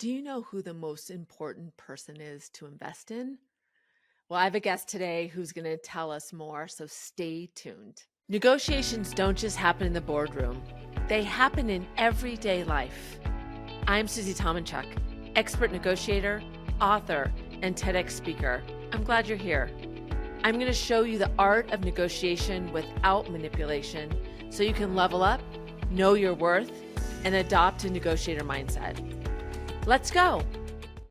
Do you know who the most important person is to invest in? Well, I have a guest today who's going to tell us more, so stay tuned. Negotiations don't just happen in the boardroom, they happen in everyday life. I'm Susie Tomenchok, expert negotiator, author, and TEDx speaker. I'm glad you're here. I'm going to show you the art of negotiation without manipulation so you can level up, know your worth, and adopt a negotiator mindset. Let's go.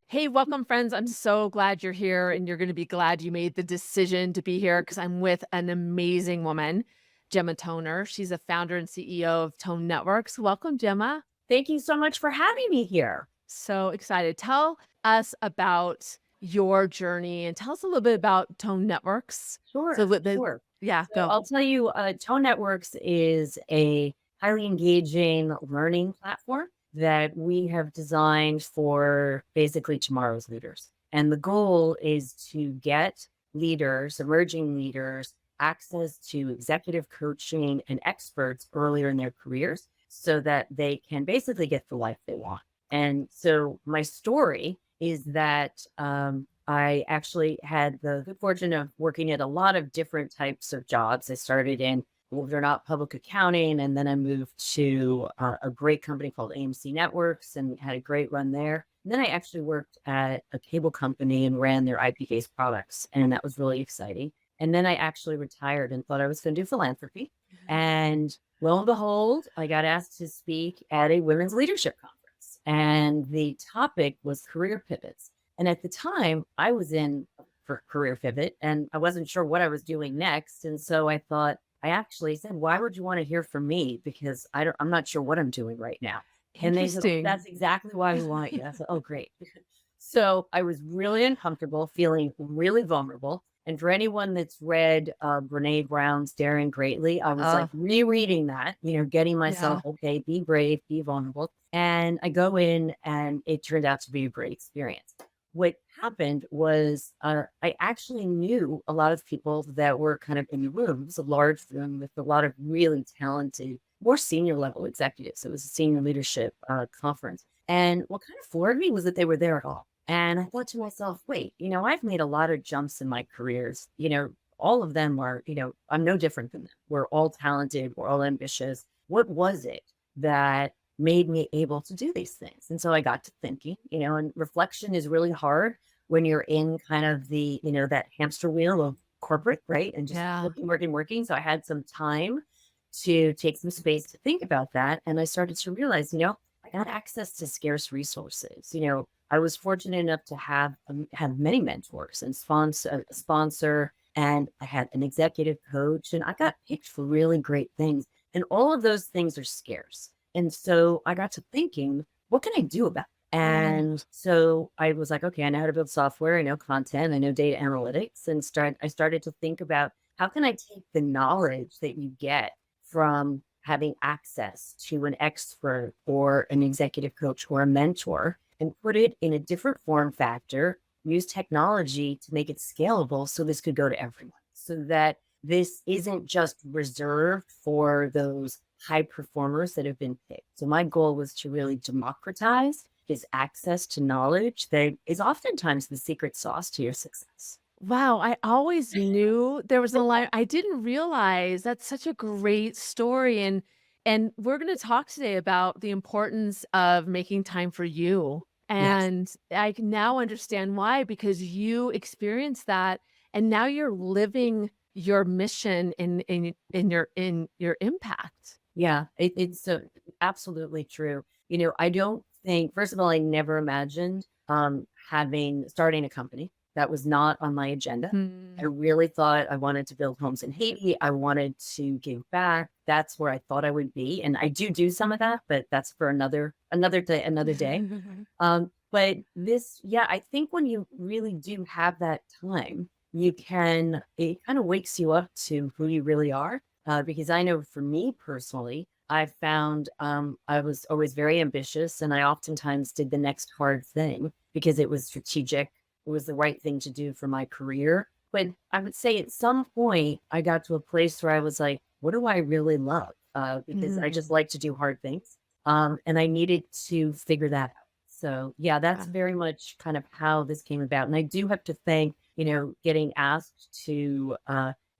Hey, welcome, friends. I'm so glad you're here, and you're going to be glad you made the decision to be here because I'm with an amazing woman, Jemma Toner. She's a founder and CEO of Tone Networks. Welcome, Jemma. Thank you so much for having me here. So excited. Tell us about your journey and tell us a little bit about Tone Networks. Sure, sure. Yeah, So go. I'll tell you, Tone Networks is a highly engaging learning platform that we have designed for basically tomorrow's leaders. And the goal is to get leaders, emerging leaders, access to executive coaching and experts earlier in their careers so that they can basically get the life they want. And so my story is that I actually had the good fortune of working at a lot of different types of jobs. I started in, believe it or not, public accounting, and then I moved to a great company called AMC Networks and had a great run there. And then I actually worked at a cable company and ran their IP-based products, and that was really exciting. And then I actually retired and thought I was going to do philanthropy. And lo and behold, I got asked to speak at a women's leadership conference. And the topic was career pivots. And at the time, I was in for career pivot and I wasn't sure what I was doing next. And so I thought, I actually said, why would you want to hear from me? Because I'm not sure what I'm doing right now. And they said, Interesting. that's exactly why we want you. I said, oh, great. So I was really uncomfortable, feeling really vulnerable. And for anyone that's read Brene Brown's Daring Greatly, I was like rereading that, getting myself, okay, be brave, be vulnerable. And I go in and it turned out to be a great experience. What happened was I actually knew a lot of people that were kind of in the room. It was a large room with a lot of really talented, more senior level executives. It was a senior leadership conference. And what kind of floored me was that they were there at all. And I thought to myself, wait, I've made a lot of jumps in my careers. All of them are, I'm no different than them. We're all talented. We're all ambitious. What was it that made me able to do these things? And so I got to thinking, and reflection is really hard when you're in kind of the, that hamster wheel of corporate, right? And just working. So I had some time to take some space to think about that. And I started to realize, I got access to scarce resources. I was fortunate enough to have many mentors and a sponsor, and I had an executive coach, and I got picked for really great things. And all of those things are scarce. And so I got to thinking, what can I do about it? And so I was like, okay, I know how to build software. I know content. I know data analytics. And I started to think about how can I take the knowledge that you get from having access to an expert or an executive coach or a mentor and put it in a different form factor, use technology to make it scalable so this could go to everyone, so that this isn't just reserved for those high performers that have been picked. So my goal was to really democratize this access to knowledge that is oftentimes the secret sauce to your success. Wow, I always knew there was a line. I didn't realize that's such a great story. And we're going to talk today about the importance of making time for you. Yes. And I can now understand why, because you experienced that and now you're living your mission in your impact. Yeah, it's absolutely true. I don't think, first of all, I never imagined starting a company. That was not on my agenda. I really thought I wanted to build homes in Haiti. I wanted to give back. That's where I thought I would be. And I do some of that, but that's for another day, another day. But I think when you really do have that time, it kind of wakes you up to who you really are. Because I know for me personally, I found I was always very ambitious and I oftentimes did the next hard thing because it was strategic. It was the right thing to do for my career. But I would say at some point, I got to a place where I was like, what do I really love? Because I just like to do hard things. And I needed to figure that out. So, yeah, that's Yeah. very much kind of how this came about. And I do have to thank, getting asked to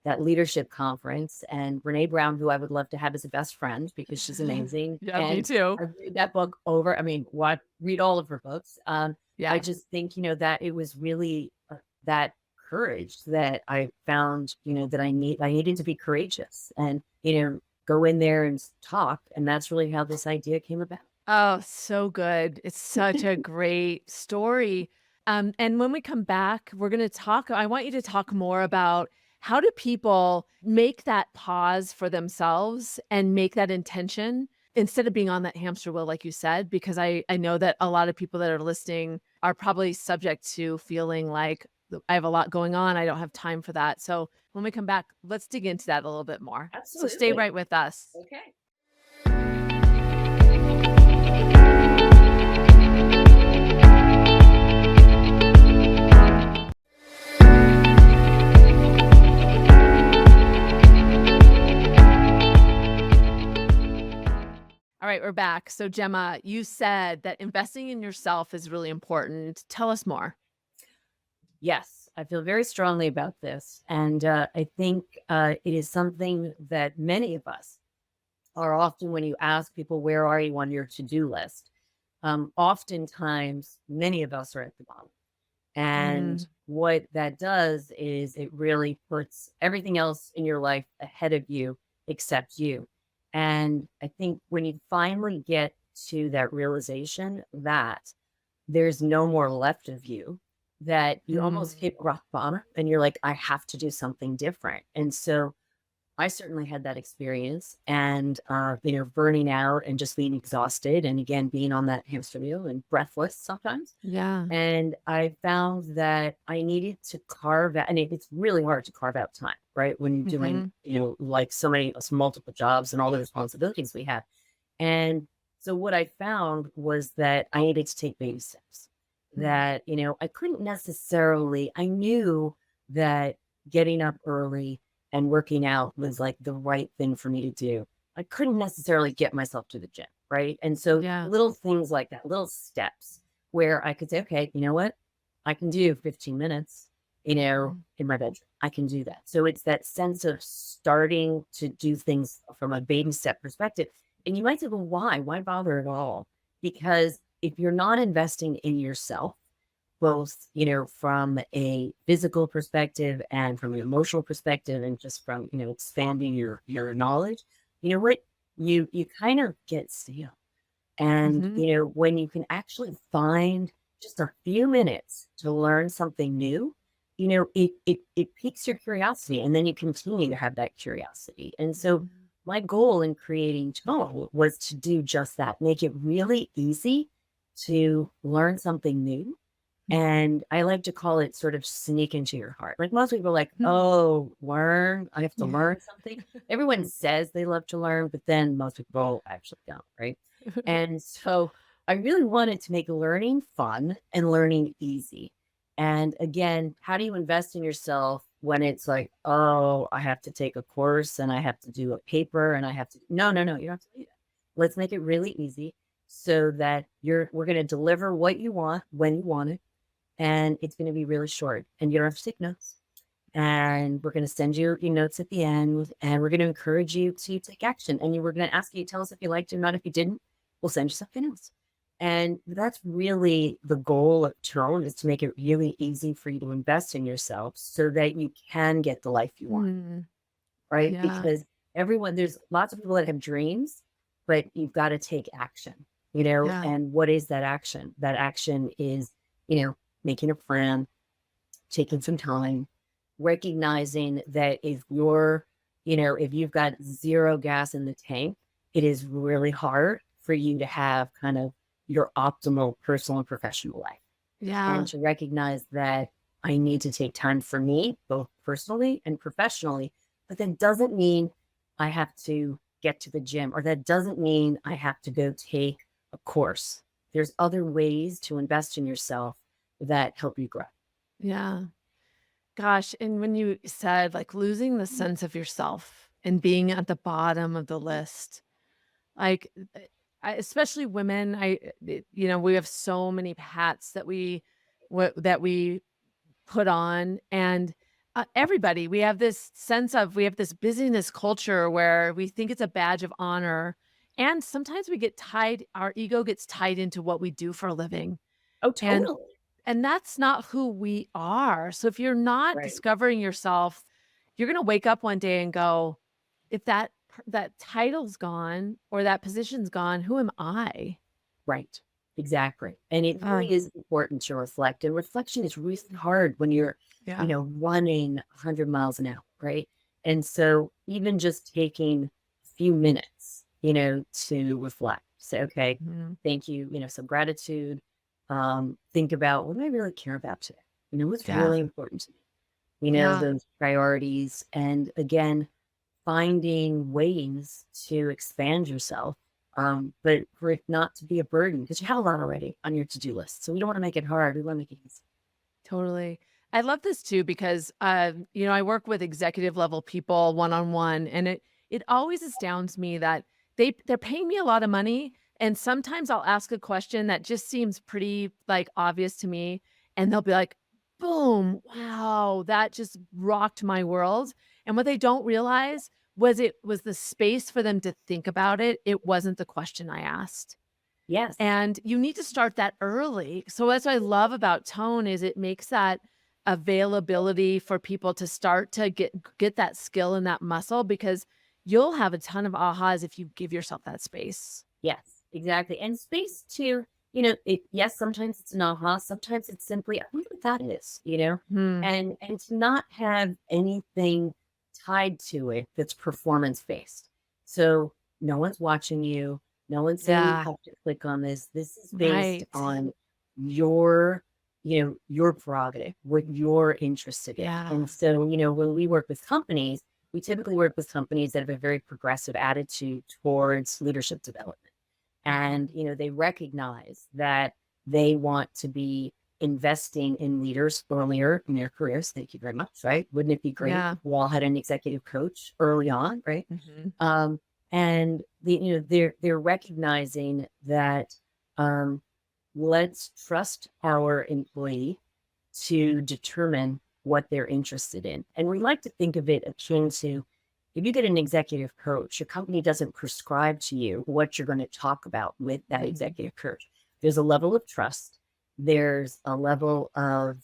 that leadership conference and Brene Brown, who I would love to have as a best friend because she's amazing. Yeah, me And too. I read that book over. I mean, read all of her books. I Yeah. just think, that it was really that courage that I found, that I needed to be courageous and, go in there and talk. And that's really how this idea came about. Oh, so good. It's such a great story. And when we come back, we're going to talk. I want you to talk more about how do people make that pause for themselves and make that intention instead of being on that hamster wheel, like you said, because I know that a lot of people that are listening are probably subject to feeling like I have a lot going on. I don't have time for that. So when we come back, let's dig into that a little bit more. So stay Absolutely. right with us. Okay. All right, we're back. So, Gemma, you said that investing in yourself is really important. Tell us more. Yes, I feel very strongly about this. And I think it is something that many of us are often, when you ask people, where are you on your to do list? Oftentimes, many of us are at the bottom. And Mm, what that does is it really puts everything else in your life ahead of you except you. And I think when you finally get to that realization that there's no more left of you, that you almost mm. hit rock bottom and you're like, I have to do something different. And so I certainly had that experience and, burning out and just being exhausted. And again, being on that hamster wheel and breathless sometimes. Yeah. And I found that I needed to carve out, and it's really hard to carve out time, right? When you're doing, Mhm. like so many multiple jobs and all the responsibilities we have. And so what I found was that I needed to take baby steps. Mm. That, I couldn't necessarily, I knew that getting up early and working out was like the right thing for me to do. I couldn't necessarily get myself to the gym, right? And so Yeah. little things like that, little steps where I could say, okay, you know what? I can do 15 minutes, Mm. in my bedroom. I can do that. So it's that sense of starting to do things from a baby step perspective. And you might say, well, why? Why bother at all? Because if you're not investing in yourself, both, from a physical perspective and from an emotional perspective and just from, expanding your knowledge, you know what? You kind of get stale. And, Mhm. when you can actually find just a few minutes to learn something new, it piques your curiosity and then you continue to have that curiosity. And so Mm. my goal in creating Tone was to do just that, make it really easy to learn something new. Mhm. And I like to call it sort of sneak into your heart. Like most people are like, Mm. oh, learn. I have to Yeah. learn something. Everyone says they love to learn, but then most people actually don't, right? And so I really wanted to make learning fun and learning easy. And again, how do you invest in yourself when it's like, oh, I have to take a course and I have to do a paper and I have to, no, no, no, you don't have to do that. Let's make it really easy so that we're going to deliver what you want when you want it. And it's going to be really short and you don't have to take notes. And we're going to send you your notes at the end and we're going to encourage you to take action. And we're going to ask you, tell us if you liked it or not. If you didn't, we'll send you something else. And that's really the goal of Tone, is to make it really easy for you to invest in yourself so that you can get the life you want, Mm. right? Yeah. Because there's lots of people that have dreams, but you've got to take action, Yeah. and what is that action? That action is, making a friend, taking some time, recognizing that if you've got zero gas in the tank, it is really hard for you to have kind of your optimal personal and professional life. And Yeah. to recognize that I need to take time for me, both personally and professionally. But that doesn't mean I have to get to the gym, or that doesn't mean I have to go take a course. There's other ways to invest in yourself that help you grow. Yeah. Gosh, and when you said, like, losing the sense of yourself and being at the bottom of the list, like, especially women, we have so many hats that we put on, and everybody, we have this busyness culture where we think it's a badge of honor, and sometimes our ego gets tied into what we do for a living, Oh, and totally. that's not who we are. So if you're not Right. discovering yourself, you're gonna wake up one day and go, "If that title's gone or that position's gone, who am I?" Right. Exactly. And it Uh, really is important to reflect. And reflection is really hard when you're, yeah. running 100 miles an hour, right? And so even just taking a few minutes, to reflect, say, okay, Mhm. thank you, some gratitude. Think about what do I really care about today? What's Yeah. really important to me? Yeah. Those priorities. And again, finding ways to expand yourself, but for it not to be a burden because you have a lot already on your to-do list. So we don't want to make it hard. We want to make it easy. Totally. I love this too because I work with executive level people one on one, and it always astounds me that they're paying me a lot of money, and sometimes I'll ask a question that just seems pretty like obvious to me, and they'll be like, "Boom, wow, that just rocked my world." And what they don't realize it was the space for them to think about it. It wasn't the question I asked. Yes. And you need to start that early. So that's what I love about tone is it makes that availability for people to start to get that skill and that muscle because you'll have a ton of ahas if you give yourself that space. Yes, exactly. And space too, yes, sometimes it's an aha, sometimes it's simply, I wonder what that is. Hmm. And to not have anything tied to it that's performance based. So no one's watching you, no one's saying you Yeah. have to click on this. This is based Right. on your, your prerogative, what you're interested in. Yeah. And so, when we work with companies, we typically work with companies that have a very progressive attitude towards leadership development. And, Mhm. they recognize that they want to be investing in leaders earlier in their careers. Thank you very much. Right. Wouldn't it be great Yeah. if we all had an executive coach early on? Right. Mhm. Um, and they're recognizing that um, let's trust our employee to determine what they're interested in. And we like to think of it akin to if you get an executive coach, your company doesn't prescribe to you what you're going to talk about with that Mhm. executive coach. There's a level of trust. There's a level of,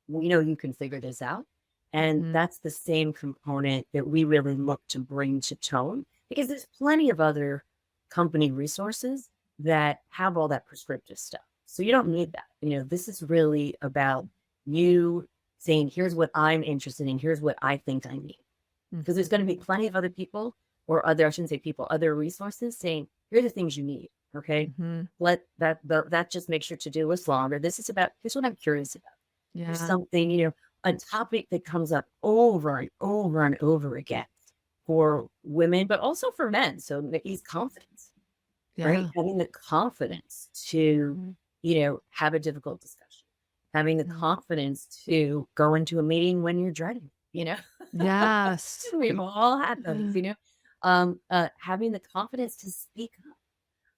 we know you can figure this out. And Mhm. that's the same component that we really look to bring to tone because there's plenty of other company resources that have all that prescriptive stuff. So you don't need that. This is really about you saying, here's what I'm interested in, here's what I think I need. Because there's Mhm. going to be plenty of other people or other, I shouldn't say people, other resources saying, here are the things you need. Okay. Mhm. Let that just makes your to-do list longer. This is about, here's what I'm curious about. Here's Yeah. something, a topic that comes up over and over and over again for women, but also for men. So is confidence, right? Yeah. Having the confidence to, Mhm. have a difficult discussion, having the Mhm. confidence to go into a meeting when you're dreading. Yes. We've all had those, having the confidence to speak up,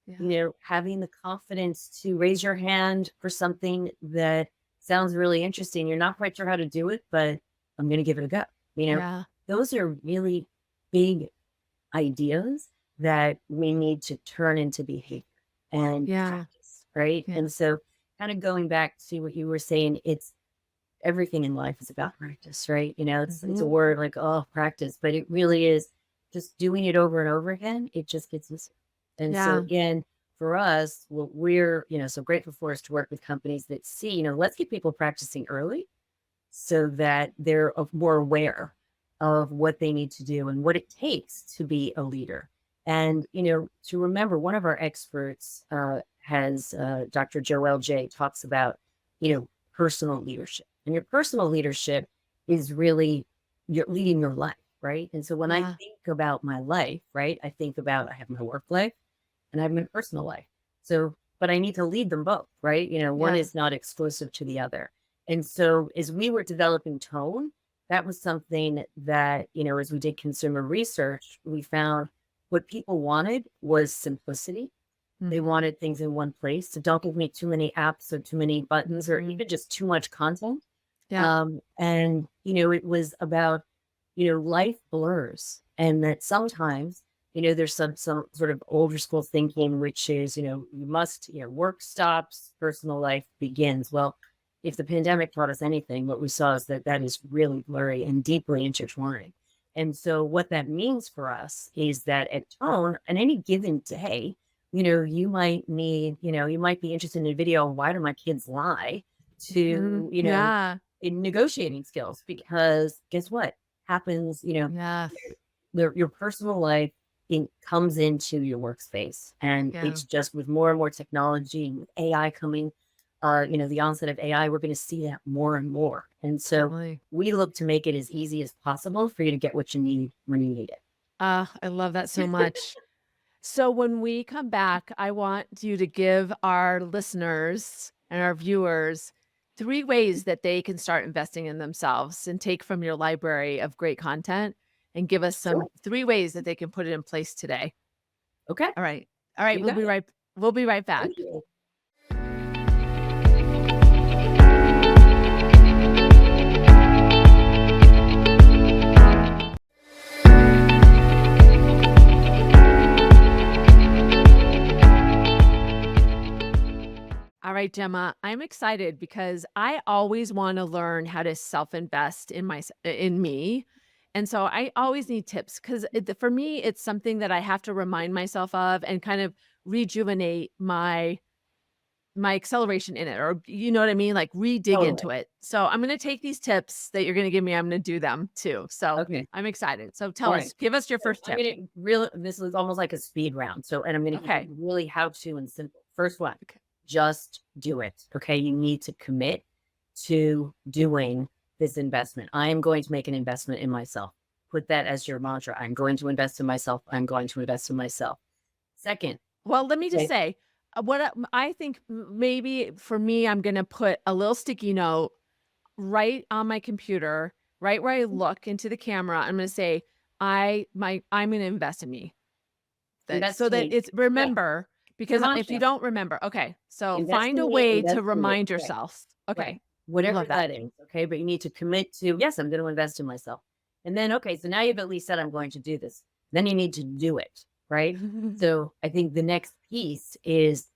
Yeah. having the confidence to raise your hand for something that sounds really interesting. You're not quite sure how to do it, but I'm going to give it a go. You know, Yeah. those are really big ideas that we need to turn into behavior and Yeah. practice, right? Yeah. And so, kind of going back to what you were saying, it's everything in life is about practice, right? It's a Mhm. word like, oh, practice, but it really is just doing it over and over again. It just gets easier. And so Yeah. again, for us, what we're, so grateful for is to work with companies that see, let's get people practicing early so that they're more aware of what they need to do and what it takes to be a leader. And, to remember, one of our experts has Dr. Joel J talks about, personal leadership. And your personal leadership is really you're leading your life, right? And so when I Yeah. think about my life, right, I think about I have my work life and I have my personal life. So, but I need to lead them both, right? One Yeah. is not exclusive to the other. And so as we were developing tone, that was something that, as we did consumer research, we found what people wanted was simplicity. They wanted things in one place. So don't give me too many apps or too many buttons or even just too much content. Yeah. And, it was about, life blurs and that sometimes, there's some sort of older school thinking, which is, you must, work stops, personal life begins. Well, if the pandemic taught us anything, what we saw is that that is really blurry and deeply intertwined. And so what that means for us is that at tone, on any given day, you might need, you might be interested in a video, why do my kids lie? To, Yeah. in negotiating skills, because guess what happens, Yes. your personal life comes into your workspace. And Yeah. it's just with more and more technology and with AI coming, the onset of AI, we're going to see that more and more. And so Totally. we look to make it as easy as possible for you to get what you need when you need it. I love that so much. So when we come back, I want you to give our listeners and our viewers 3 ways that they can start investing in themselves and take from your library of great content and give us some Sure. 3 ways that they can put it in place today. Okay. All right. All right, You got it. we'll be right back. Thank you. All right, Gemma, I'm excited because I always want to learn how to self-invest in me. And so I always need tips because for me, it's something that I have to remind myself of and kind of rejuvenate my acceleration in it, or you know what I mean? Like re-dig Totally. into it. So I'm gonna take these tips that you're gonna give me, I'm gonna do them too. So Okay. I'm excited. So All tell right. us, give us your So first I'm tip. gonna really, this is almost like a speed round. So, and I'm gonna give Okay. you really how to and simple. First one, Okay. just do it. Okay. You need to commit to doing this investment. I am going to make an investment in myself. Put that as your mantra. I'm going to invest in myself. I'm going to invest in myself. Second, Well, let me just okay. say, I think maybe for me, I'm gonna put a little sticky note right on my computer, right where I look into the camera. I'm gonna say, I'm gonna invest in me. That Invest so in that me. it's Yeah. remember, It's your because if you mantra. don't remember, okay, so Invest find in a me, way to invest in you. remind Right. yourself. Right. Okay, Whatever love that. that is. Okay. But you need to commit to, yes, I'm going to invest in myself. And then, okay, so now you've at least said, I'm going to do this. Then you need to do it. Right. So I think the next piece is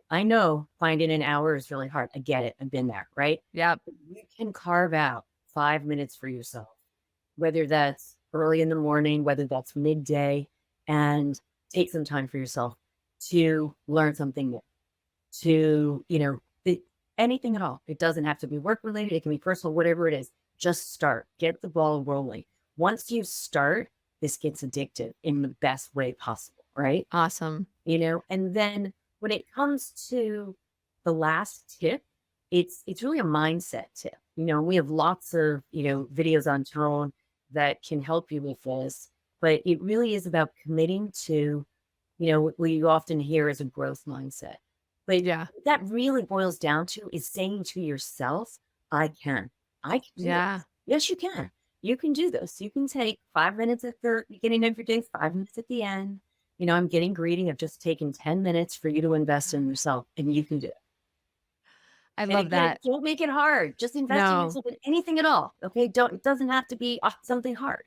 I know finding an hour is really hard. I get it. I've been there. Right. Yep. But you can carve out 5 minutes for yourself, whether that's early in the morning, whether that's midday, and take some time for yourself to learn something new, to, anything at all. It doesn't have to be work related. It can be personal, whatever it is. Just start, get the ball rolling. Once you start, this gets addictive in the best way possible. Right. Awesome. And then when it comes to the last tip, it's really a mindset tip. We have lots of, videos on tone that can help you with this, but it really is about committing to, what you often hear as a growth mindset. But Yeah. that really boils down to is saying to yourself, I can. I can do Yeah. this. Yes, you can. You can do this. You can take 5 minutes at the beginning of your day, 5 minutes at the end. I'm getting greedy. I've just taken 10 minutes for you to invest in yourself, and you can do it. I And love again, that. don't make it hard. Just invest in No. yourself in anything at all. Okay. It doesn't have to be something hard.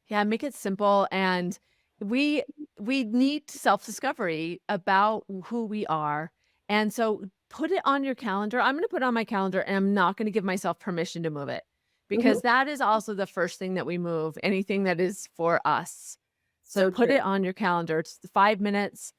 Yeah, make it simple, and we we need self-discovery about who we are, and so put it on your calendar. I'm gonna put it on my calendar, and I'm not gonna give myself permission to move it, Mhm. because that is also the first thing that we move, anything that is for us. So So put it true. on your calendar. It's 5 minutes,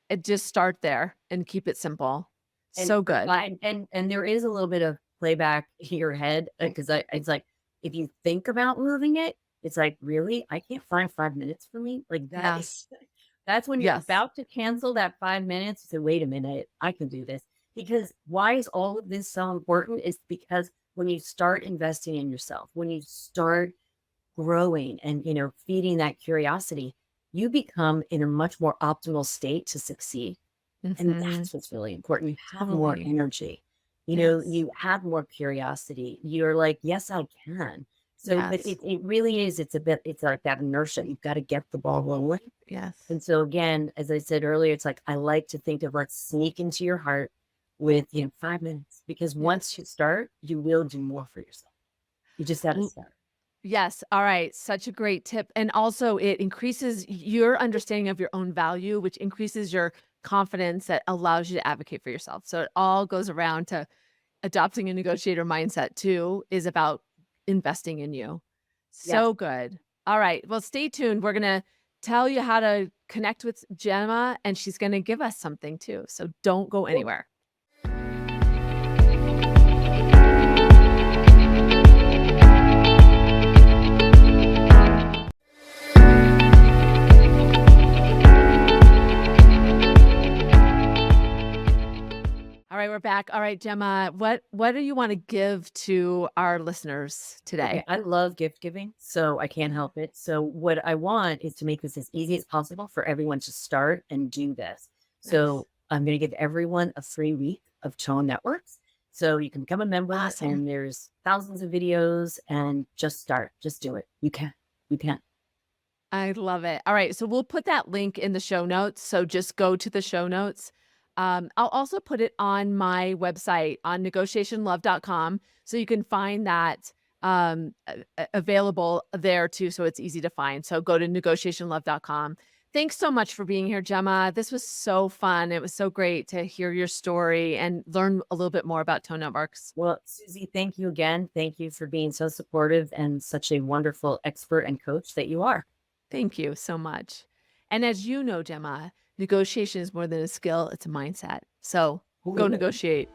and just start there and keep it simple. And So good. and there is a little bit of playback in your head because it's like if you think about moving it, it's like really I can't find 5 minutes for me. Like that is Yes. that's when you're Yes. about to cancel that 5 minutes. You say, wait a minute, I can do this. Because why is all of this so important? Is because when you start investing in yourself, when you start growing and feeding that curiosity, you become in a much more optimal state to succeed. And Mhm. that's what's really important. You have more Totally. energy. Yes. You have more curiosity. You're like, yes, I can. So, but Yes. it really is, it's like that inertia. You've got to get the ball rolling. Yes. And so again, as I said earlier, it's like I like to think of let's sneak into your heart with, 5 minutes, because once Yes. you start, you will do more for yourself. You just got to L- start. Yes. All right. Such a great tip. And also, it increases your understanding of your own value, which increases your confidence that allows you to advocate for yourself. So it all goes around to adopting a negotiator mindset, too, is about investing in you. Yes. So good. All right. Well, stay tuned. We're going to tell you how to connect with Gemma, and she's going to give us something, too. So don't go anywhere. All right, we're back. All right, Gemma, what do you want to give to our listeners Okay. today? I love gift giving, so I can't help it. So what I want is to make this as easy as possible for everyone to start and do this. Nice. So I'm going to give everyone a free week of Tone Networks. So you can become a member, Awesome. and there's thousands of videos, and just start. Just do it. You can. You can. I love it. All right, so we'll put that link in the show notes. So just go to the show notes. I'll also put it on my website on negotiationlove.com so you can find that available there too. So it's easy to find. So go to negotiationlove.com. Thanks so much for being here, Gemma. This was so fun. It was so great to hear your story and learn a little bit more about Tone Networks. Well, Susie, thank you again. Thank you for being so supportive and such a wonderful expert and coach that you are. Thank you so much. And as you know, Gemma, negotiation is more than a skill, it's a mindset. So go negotiate.